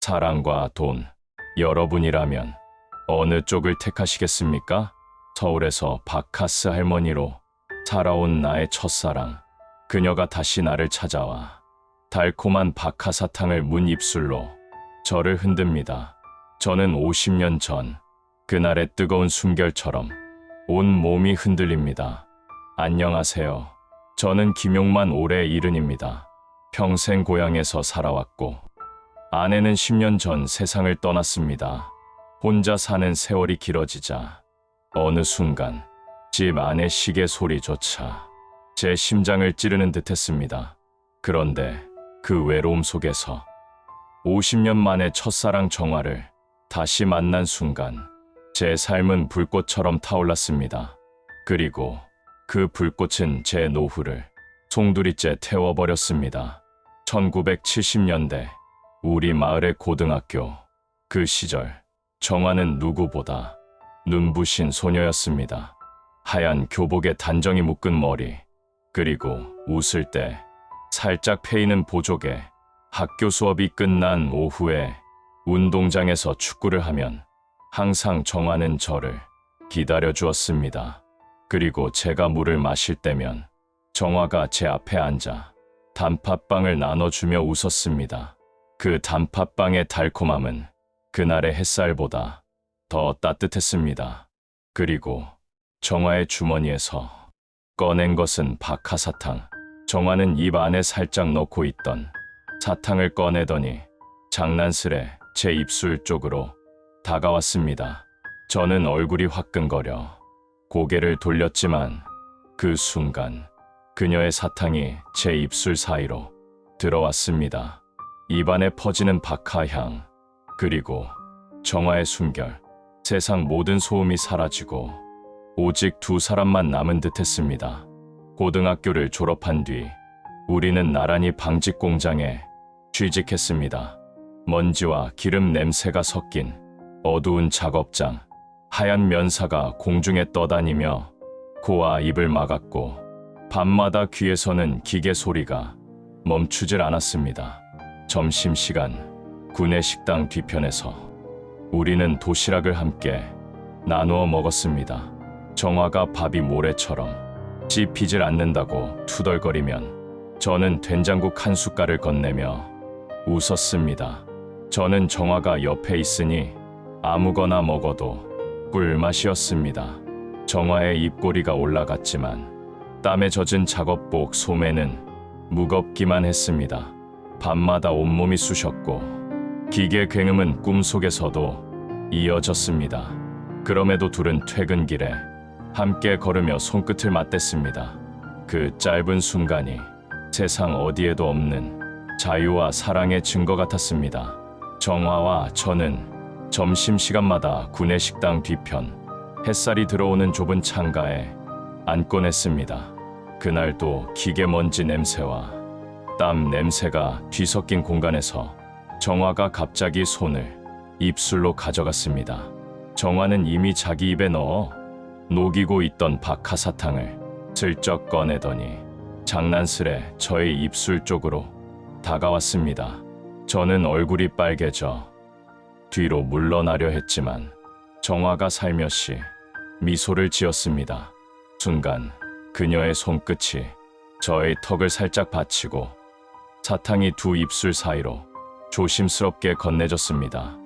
사랑과 돈, 여러분이라면 어느 쪽을 택하시겠습니까? 서울에서 바카스 할머니로 살아온 나의 첫사랑. 그녀가 다시 나를 찾아와 달콤한 박하사탕을 문 입술로 저를 흔듭니다. 저는 50년 전 그날의 뜨거운 숨결처럼 온 몸이 흔들립니다. 안녕하세요. 저는 김용만 올해 70입니다. 평생 고향에서 살아왔고 아내는 10년 전 세상을 떠났습니다. 혼자 사는 세월이 길어지자 어느 순간 집 안의 시계 소리조차 제 심장을 찌르는 듯했습니다. 그런데 그 외로움 속에서 50년 만에 첫사랑 정화를 다시 만난 순간 제 삶은 불꽃처럼 타올랐습니다. 그리고 그 불꽃은 제 노후를 송두리째 태워버렸습니다. 1970년대 우리 마을의 고등학교. 그 시절 정화는 누구보다 눈부신 소녀였습니다. 하얀 교복에 단정히 묶은 머리, 그리고 웃을 때 살짝 패이는 보조개. 학교 수업이 끝난 오후에 운동장에서 축구를 하면 항상 정화는 저를 기다려 주었습니다. 그리고 제가 물을 마실 때면 정화가 제 앞에 앉아 단팥빵을 나눠주며 웃었습니다. 그 단팥빵의 달콤함은 그날의 햇살보다 더 따뜻했습니다. 그리고 정화의 주머니에서 꺼낸 것은 박하사탕. 정화는 입 안에 살짝 넣고 있던 사탕을 꺼내더니 장난스레 제 입술 쪽으로 다가왔습니다. 저는 얼굴이 화끈거려 고개를 돌렸지만 그 순간 그녀의 사탕이 제 입술 사이로 들어왔습니다. 입안에 퍼지는 박하향, 그리고 정화의 숨결. 세상 모든 소음이 사라지고 오직 두 사람만 남은 듯했습니다. 고등학교를 졸업한 뒤 우리는 나란히 방직 공장에 취직했습니다. 먼지와 기름 냄새가 섞인 어두운 작업장. 하얀 면사가 공중에 떠다니며 코와 입을 막았고 밤마다 귀에서는 기계 소리가 멈추질 않았습니다. 점심시간 구내식당 뒤편에서 우리는 도시락을 함께 나누어 먹었습니다. 정화가 밥이 모래처럼 씹히질 않는다고 투덜거리면 저는 된장국 한 숟갈을 건네며 웃었습니다. 저는 정화가 옆에 있으니 아무거나 먹어도 꿀맛이었습니다. 정화의 입꼬리가 올라갔지만 땀에 젖은 작업복 소매는 무겁기만 했습니다. 밤마다 온몸이 쑤셨고 기계 굉음은 꿈속에서도 이어졌습니다. 그럼에도 둘은 퇴근길에 함께 걸으며 손끝을 맞댔습니다. 그 짧은 순간이 세상 어디에도 없는 자유와 사랑의 증거 같았습니다. 정화와 저는 점심시간마다 구내식당 뒤편 햇살이 들어오는 좁은 창가에 앉곤 했습니다. 그날도 기계 먼지 냄새와 땀 냄새가 뒤섞인 공간에서 정화가 갑자기 손을 입술로 가져갔습니다. 정화는 이미 자기 입에 넣어 녹이고 있던 박하사탕을 슬쩍 꺼내더니 장난스레 저의 입술 쪽으로 다가왔습니다. 저는 얼굴이 빨개져 뒤로 물러나려 했지만 정화가 살며시 미소를 지었습니다. 순간 그녀의 손끝이 저의 턱을 살짝 받치고 사탕이 두 입술 사이로 조심스럽게 건네졌습니다.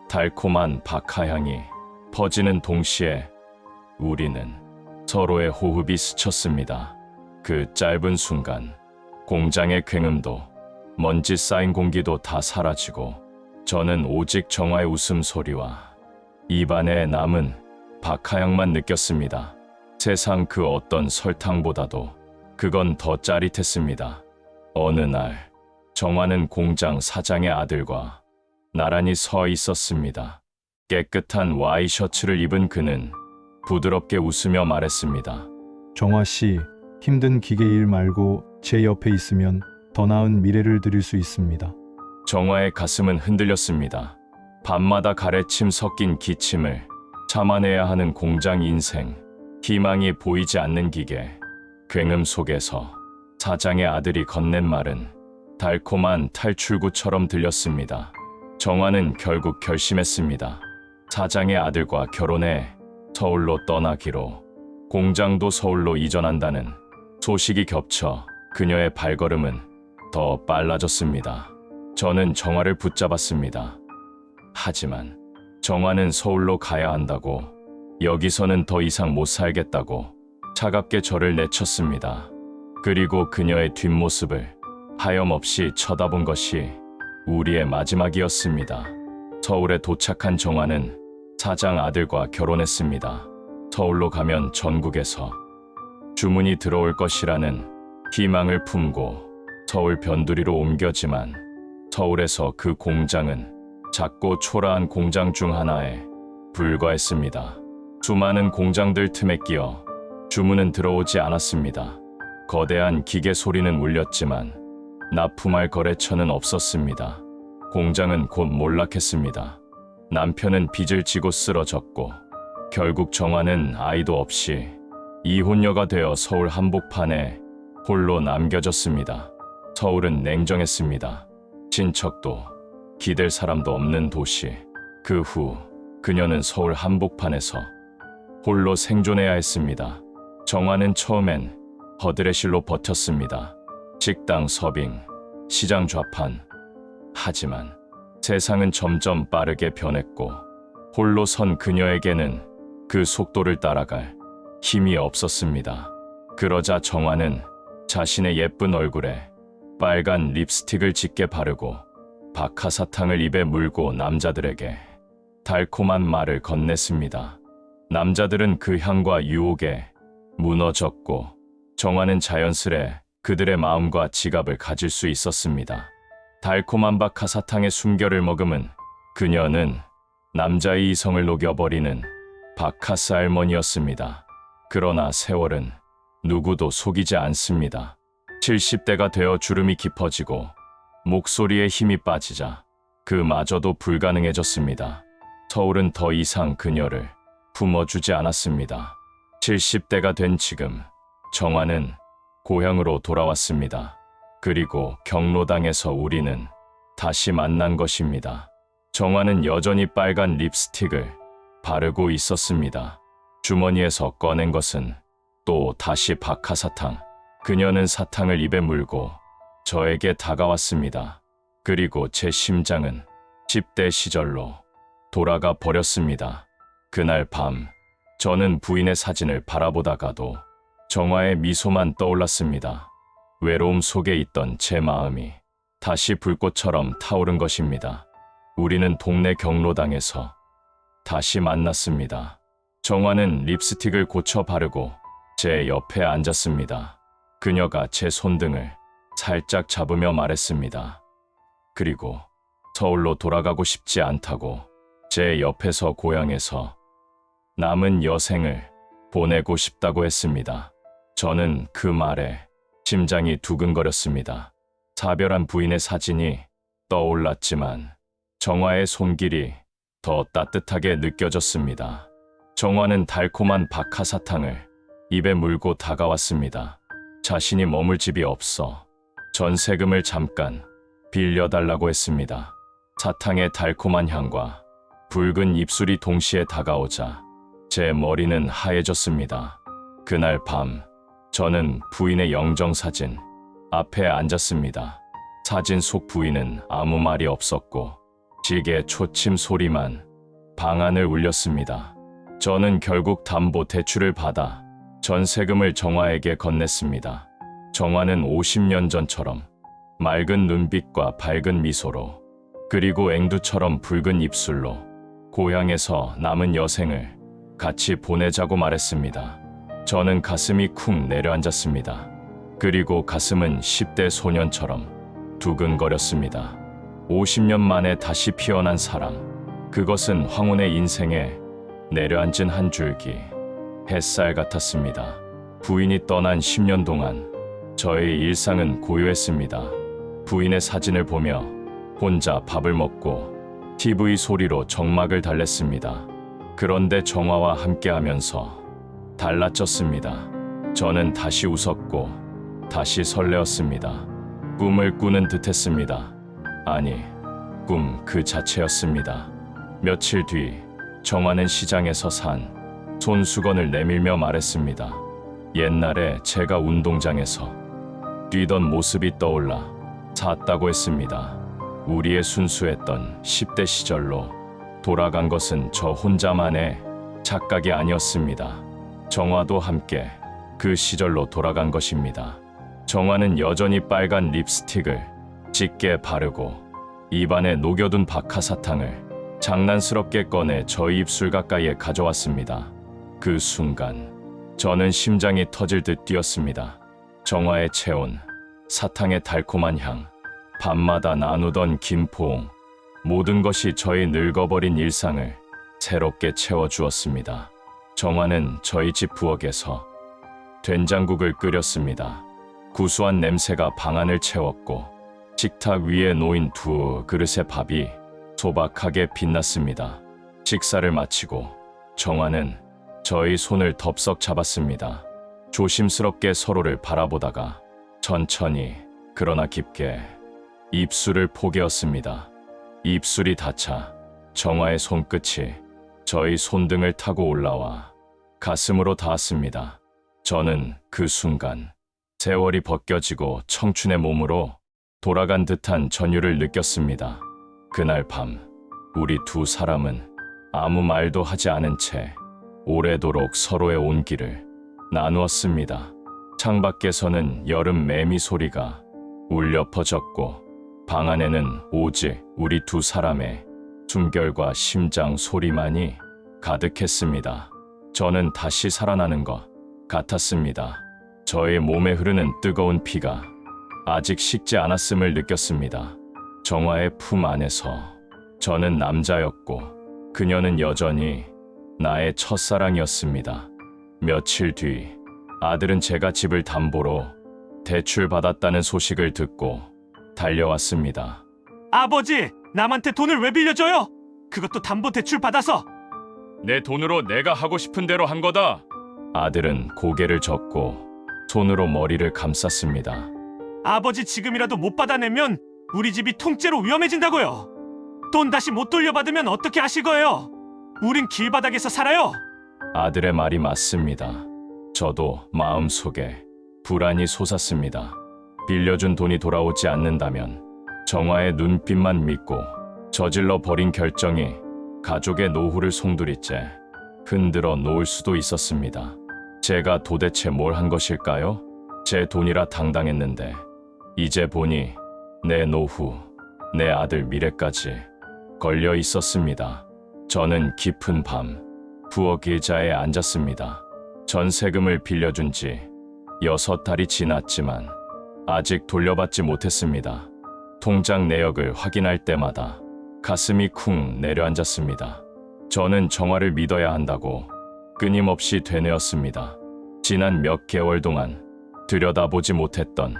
달콤한 박하향이 퍼지는 동시에 우리는 서로의 호흡이 스쳤습니다. 그 짧은 순간 공장의 굉음도 먼지 쌓인 공기도 다 사라지고 저는 오직 정화의 웃음소리와 입안에 남은 박하향만 느꼈습니다. 세상 그 어떤 설탕보다도 그건 더 짜릿했습니다. 어느 날 정화는 공장 사장의 아들과 나란히 서 있었습니다. 깨끗한 와이셔츠를 입은 그는 부드럽게 웃으며 말했습니다. 정화 씨, 힘든 기계 일 말고 제 옆에 있으면 더 나은 미래를 드릴 수 있습니다. 정화의 가슴은 흔들렸습니다. 밤마다 가래침 섞인 기침을 참아내야 하는 공장 인생, 희망이 보이지 않는 기계, 굉음 속에서 사장의 아들이 건넨 말은 달콤한 탈출구처럼 들렸습니다. 정화는 결국 결심했습니다. 사장의 아들과 결혼해 서울로 떠나기로, 공장도 서울로 이전한다는 소식이 겹쳐 그녀의 발걸음은 더 빨라졌습니다. 저는 정화를 붙잡았습니다. 하지만 정화는 서울로 가야 한다고, 여기서는 더 이상 못 살겠다고 차갑게 저를 내쳤습니다. 그리고 그녀의 뒷모습을 하염없이 쳐다본 것이 우리의 마지막이었습니다. 서울에 도착한 정화는 사장 아들과 결혼했습니다. 서울로 가면 전국에서 주문이 들어올 것이라는 희망을 품고 서울 변두리로 옮겨지만, 서울에서 그 공장은 작고 초라한 공장 중 하나에 불과했습니다. 수많은 공장들 틈에 끼어 주문은 들어오지 않았습니다. 거대한 기계 소리는 울렸지만 납품할 거래처는 없었습니다. 공장은 곧 몰락했습니다. 남편은 빚을 지고 쓰러졌고, 결국 정화는 아이도 없이 이혼녀가 되어 서울 한복판에 홀로 남겨졌습니다. 서울은 냉정했습니다. 친척도 기댈 사람도 없는 도시. 그 후 그녀는 서울 한복판에서 홀로 생존해야 했습니다. 정화는 처음엔 허드레실로 버텼습니다. 식당 서빙, 시장 좌판. 하지만 세상은 점점 빠르게 변했고, 홀로 선 그녀에게는 그 속도를 따라갈 힘이 없었습니다. 그러자 정화는 자신의 예쁜 얼굴에 빨간 립스틱을 짙게 바르고 박하사탕을 입에 물고 남자들에게 달콤한 말을 건넸습니다. 남자들은 그 향과 유혹에 무너졌고, 정화는 자연스레 그들의 마음과 지갑을 가질 수 있었습니다. 달콤한 박하사탕의 숨결을 머금은 그녀는 남자의 이성을 녹여버리는 박하스 할머니였습니다. 그러나 세월은 누구도 속이지 않습니다. 70대가 되어 주름이 깊어지고 목소리에 힘이 빠지자 그마저도 불가능해졌습니다. 서울은 더 이상 그녀를 품어주지 않았습니다. 70대가 된 지금, 정화는 고향으로 돌아왔습니다. 그리고 경로당에서 우리는 다시 만난 것입니다. 정화는 여전히 빨간 립스틱을 바르고 있었습니다. 주머니에서 꺼낸 것은 또 다시 박하사탕. 그녀는 사탕을 입에 물고 저에게 다가왔습니다. 그리고 제 심장은 10대 시절로 돌아가 버렸습니다. 그날 밤, 저는 부인의 사진을 바라보다가도 정화의 미소만 떠올랐습니다. 외로움 속에 있던 제 마음이 다시 불꽃처럼 타오른 것입니다. 우리는 동네 경로당에서 다시 만났습니다. 정화는 립스틱을 고쳐 바르고 제 옆에 앉았습니다. 그녀가 제 손등을 살짝 잡으며 말했습니다. 그리고 서울로 돌아가고 싶지 않다고, 제 옆에서 고향에서 남은 여생을 보내고 싶다고 했습니다. 저는 그 말에 심장이 두근거렸습니다. 사별한 부인의 사진이 떠올랐지만 정화의 손길이 더 따뜻하게 느껴졌습니다. 정화는 달콤한 박하사탕을 입에 물고 다가왔습니다. 자신이 머물 집이 없어 전세금을 잠깐 빌려달라고 했습니다. 사탕의 달콤한 향과 붉은 입술이 동시에 다가오자 제 머리는 하얘졌습니다. 그날 밤, 저는 부인의 영정사진 앞에 앉았습니다. 사진 속 부인은 아무 말이 없었고 지게 초침 소리만 방안을 울렸습니다. 저는 결국 담보 대출을 받아 전세금을 정화에게 건넸습니다. 정화는 50년 전처럼 맑은 눈빛과 밝은 미소로, 그리고 앵두처럼 붉은 입술로 고향에서 남은 여생을 같이 보내자고 말했습니다. 저는 가슴이 쿵 내려앉았습니다. 그리고 가슴은 10대 소년처럼 두근거렸습니다. 50년 만에 다시 피어난 사랑, 그것은 황혼의 인생에 내려앉은 한 줄기 햇살 같았습니다. 부인이 떠난 10년 동안 저의 일상은 고요했습니다. 부인의 사진을 보며 혼자 밥을 먹고 TV 소리로 정막을 달랬습니다. 그런데 정화와 함께하면서 달라졌습니다. 저는 다시 웃었고 다시 설레었습니다. 꿈을 꾸는 듯했습니다. 아니, 꿈 그 자체였습니다. 며칠 뒤 정화는 시장에서 산 손수건을 내밀며 말했습니다. 옛날에 제가 운동장에서 뛰던 모습이 떠올라 샀다고 했습니다. 우리의 순수했던 10대 시절로 돌아간 것은 저 혼자만의 착각이 아니었습니다. 정화도 함께 그 시절로 돌아간 것입니다. 정화는 여전히 빨간 립스틱을 짙게 바르고 입안에 녹여둔 박하사탕을 장난스럽게 꺼내 저희 입술 가까이에 가져왔습니다. 그 순간 저는 심장이 터질 듯 뛰었습니다. 정화의 체온, 사탕의 달콤한 향, 밤마다 나누던 김포옹, 모든 것이 저희 늙어버린 일상을 새롭게 채워주었습니다. 정화는 저희 집 부엌에서 된장국을 끓였습니다. 구수한 냄새가 방안을 채웠고 식탁 위에 놓인 두 그릇의 밥이 소박하게 빛났습니다. 식사를 마치고 정화는 저희 손을 덥석 잡았습니다. 조심스럽게 서로를 바라보다가 천천히 그러나 깊게 입술을 포개었습니다. 입술이 닿자 정화의 손끝이 저희 손등을 타고 올라와 가슴으로 닿았습니다. 저는 그 순간 세월이 벗겨지고 청춘의 몸으로 돌아간 듯한 전율을 느꼈습니다. 그날 밤 우리 두 사람은 아무 말도 하지 않은 채 오래도록 서로의 온기를 나누었습니다. 창밖에서는 여름 매미 소리가 울려 퍼졌고 방 안에는 오직 우리 두 사람의 숨결과 심장 소리만이 가득했습니다. 저는 다시 살아나는 것 같았습니다. 저의 몸에 흐르는 뜨거운 피가 아직 식지 않았음을 느꼈습니다. 정화의 품 안에서 저는 남자였고 그녀는 여전히 나의 첫사랑이었습니다. 며칠 뒤 아들은 제가 집을 담보로 대출받았다는 소식을 듣고 달려왔습니다. 아버지, 남한테 돈을 왜 빌려줘요? 그것도 담보 대출 받아서. 내 돈으로 내가 하고 싶은 대로 한 거다. 아들은 고개를 젓고 손으로 머리를 감쌌습니다. 아버지 지금이라도 못 받아내면 우리 집이 통째로 위험해진다고요. 돈 다시 못 돌려받으면 어떻게 하실 거예요? 우린 길바닥에서 살아요. 아들의 말이 맞습니다. 저도 마음속에 불안이 솟았습니다. 빌려준 돈이 돌아오지 않는다면 정화의 눈빛만 믿고 저질러 버린 결정이 가족의 노후를 송두리째 흔들어 놓을 수도 있었습니다. 제가 도대체 뭘 한 것일까요? 제 돈이라 당당했는데 이제 보니 내 노후, 내 아들 미래까지 걸려 있었습니다. 저는 깊은 밤 부엌 의자에 앉았습니다. 전세금을 빌려준 지 6달이 지났지만 아직 돌려받지 못했습니다. 통장 내역을 확인할 때마다 가슴이 쿵 내려앉았습니다. 저는 정화를 믿어야 한다고 끊임없이 되뇌었습니다. 지난 몇 개월 동안 들여다보지 못했던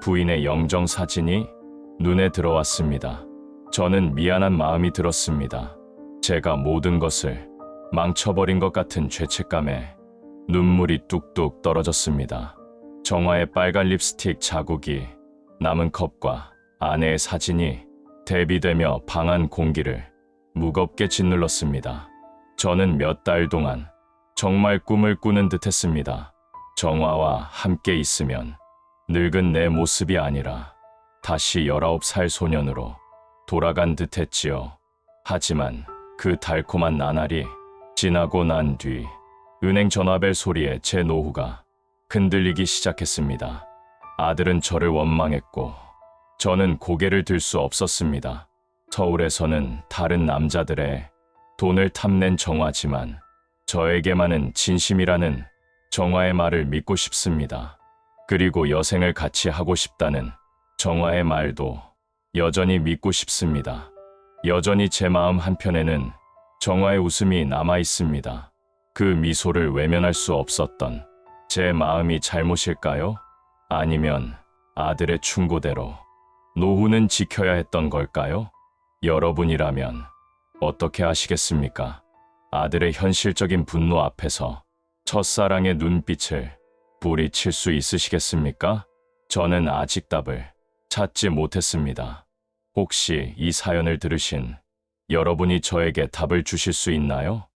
부인의 영정 사진이 눈에 들어왔습니다. 저는 미안한 마음이 들었습니다. 제가 모든 것을 망쳐버린 것 같은 죄책감에 눈물이 뚝뚝 떨어졌습니다. 정화의 빨간 립스틱 자국이 남은 컵과 아내의 사진이 대비되며 방 안 공기를 무겁게 짓눌렀습니다. 저는 몇 달 동안 정말 꿈을 꾸는 듯했습니다. 정화와 함께 있으면 늙은 내 모습이 아니라 다시 19살 소년으로 돌아간 듯했지요. 하지만 그 달콤한 나날이 지나고 난 뒤 은행 전화벨 소리에 제 노후가 흔들리기 시작했습니다. 아들은 저를 원망했고 저는 고개를 들 수 없었습니다. 서울에서는 다른 남자들의 돈을 탐낸 정화지만 저에게만은 진심이라는 정화의 말을 믿고 싶습니다. 그리고 여생을 같이 하고 싶다는 정화의 말도 여전히 믿고 싶습니다. 여전히 제 마음 한편에는 정화의 웃음이 남아 있습니다. 그 미소를 외면할 수 없었던 제 마음이 잘못일까요? 아니면 아들의 충고대로 노후는 지켜야 했던 걸까요? 여러분이라면 어떻게 하시겠습니까? 아들의 현실적인 분노 앞에서 첫사랑의 눈빛을 뿌리칠 수 있으시겠습니까? 저는 아직 답을 찾지 못했습니다. 혹시 이 사연을 들으신 여러분이 저에게 답을 주실 수 있나요?